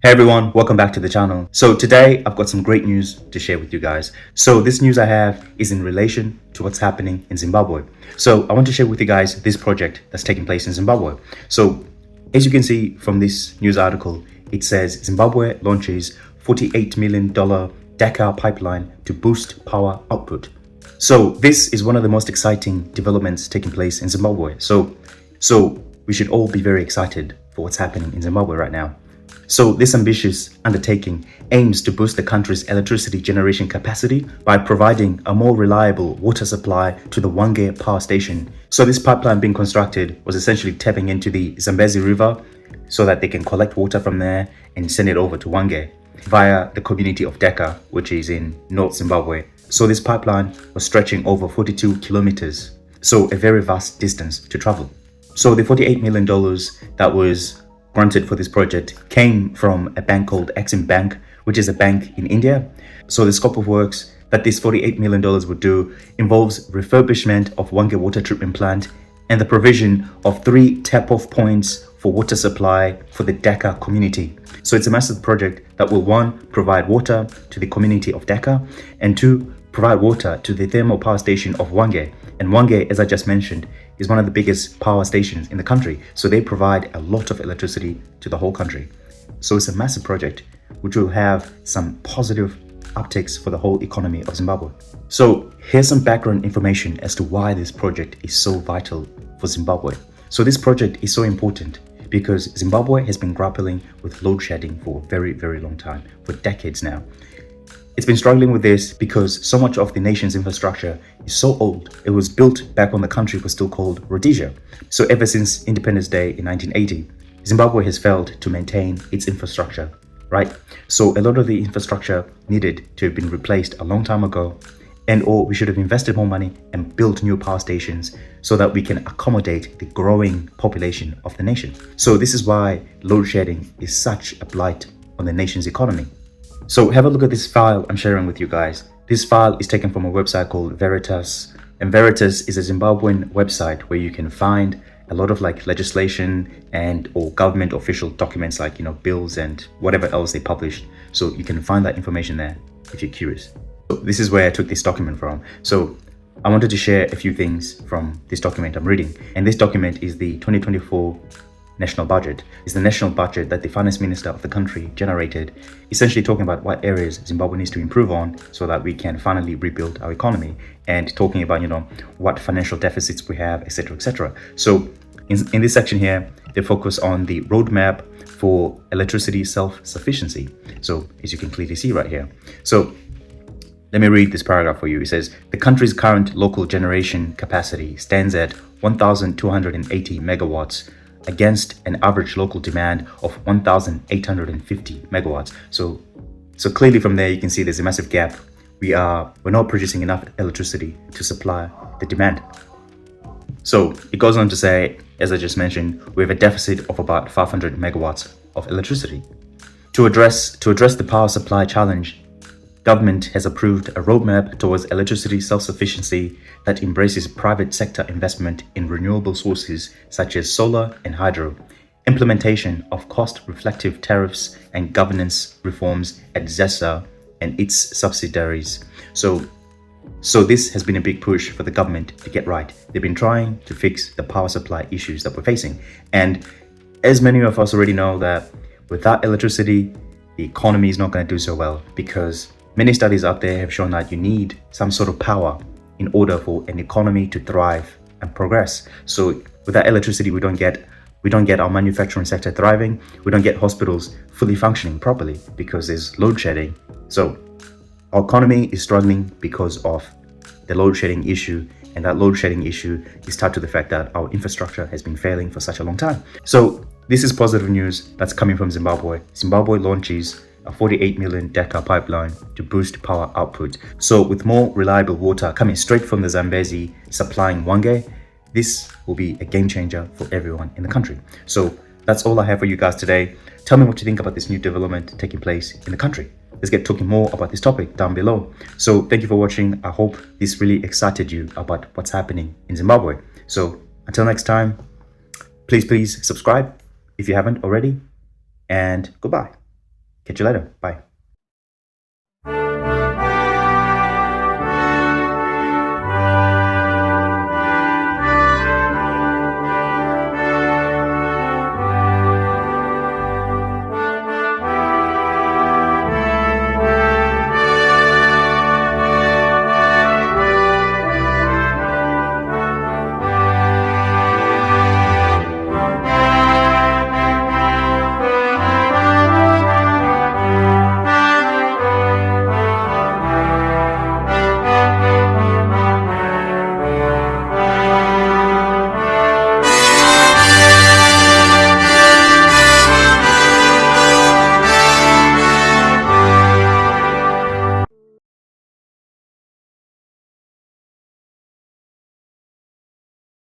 Hey everyone, welcome back to the channel. So today I've got some great news to share with you guys. So this news I have is in relation to what's happening in Zimbabwe. So I want to share with you guys this project that's taking place in Zimbabwe. So as you can see from this news article, it says Zimbabwe launches $48 million Deka Pipeline to boost power output. So this is one of the most exciting developments taking place in Zimbabwe. So we should all be very excited for what's happening in Zimbabwe right now. So this ambitious undertaking aims to boost the country's electricity generation capacity by providing a more reliable water supply to the Hwange Power Station. So this pipeline being constructed was essentially tapping into the Zambezi River so that they can collect water from there and send it over to Hwange via the community of Deka, which is in North Zimbabwe. So this pipeline was stretching over 42 kilometers, so a very vast distance to travel. So the $48 million that was granted for this project came from a bank called Exim Bank, which is a bank in India. So the scope of works that this $48 million would do involves refurbishment of Hwange water treatment plant and the provision of 3 tap-off points for water supply for the Deka community. So it's a massive project that will, 1, provide water to the community of Deka, and 2, provide water to the thermal power station of Hwange. And Hwange, as I just mentioned, is one of the biggest power stations in the country. So they provide a lot of electricity to the whole country. So it's a massive project which will have some positive upticks for the whole economy of Zimbabwe. So here's some background information as to why this project is so vital for Zimbabwe. So this project is so important because Zimbabwe has been grappling with load shedding for a very, very long time, for decades now. It's been struggling with this because so much of the nation's infrastructure is so old. It was built back when the country was still called Rhodesia. So ever since Independence Day in 1980, Zimbabwe has failed to maintain its infrastructure, right? So a lot of the infrastructure needed to have been replaced a long time ago, or we should have invested more money and built new power stations so that we can accommodate the growing population of the nation. So this is why load shedding is such a blight on the nation's economy. So have a look at this file I'm sharing with you guys. This file is taken from a website called Veritas, and Veritas is a Zimbabwean website where you can find a lot of legislation or government official documents like bills and whatever else they published. So you can find that information there if you're curious. So this is where I took this document from. So I wanted to share a few things from this document I'm reading, and this document is the 2024 national budget. It's the national budget that the finance minister of the country generated, essentially talking about what areas Zimbabwe needs to improve on so that we can finally rebuild our economy, and talking about what financial deficits we have, etc., etc. So in this section here, they focus on the roadmap for electricity self-sufficiency. So as you can clearly see right here. So let me read this paragraph for you. It says, the country's current local generation capacity stands at 1,280 megawatts against an average local demand of 1,850 megawatts. So clearly from there, you can see there's a massive gap. We're not producing enough electricity to supply the demand. So it goes on to say, as I just mentioned, we have a deficit of about 500 megawatts of electricity. To address the power supply challenge, government has approved a roadmap towards electricity self-sufficiency that embraces private sector investment in renewable sources such as solar and hydro, implementation of cost-reflective tariffs, and governance reforms at ZESA and its subsidiaries. So this has been a big push for the government to get right. They've been trying to fix the power supply issues that we're facing. And as many of us already know, that without electricity, the economy is not going to do so well, because many studies out there have shown that you need some sort of power in order for an economy to thrive and progress. So without electricity, we don't get our manufacturing sector thriving. We don't get hospitals fully functioning properly because there's load shedding. So our economy is struggling because of the load shedding issue, and that load shedding issue is tied to the fact that our infrastructure has been failing for such a long time. So this is positive news that's coming from Zimbabwe. Zimbabwe launches a 48 million Deka pipeline to boost power output. So with more reliable water coming straight from the Zambezi supplying Hwange, this will be a game changer for everyone in the country. So that's all I have for you guys today. Tell me what you think about this new development taking place in the country. Let's get talking more about this topic down below. So thank you for watching. I hope this really excited you about what's happening in Zimbabwe. So until next time, please subscribe if you haven't already, and goodbye. Catch you later. Bye.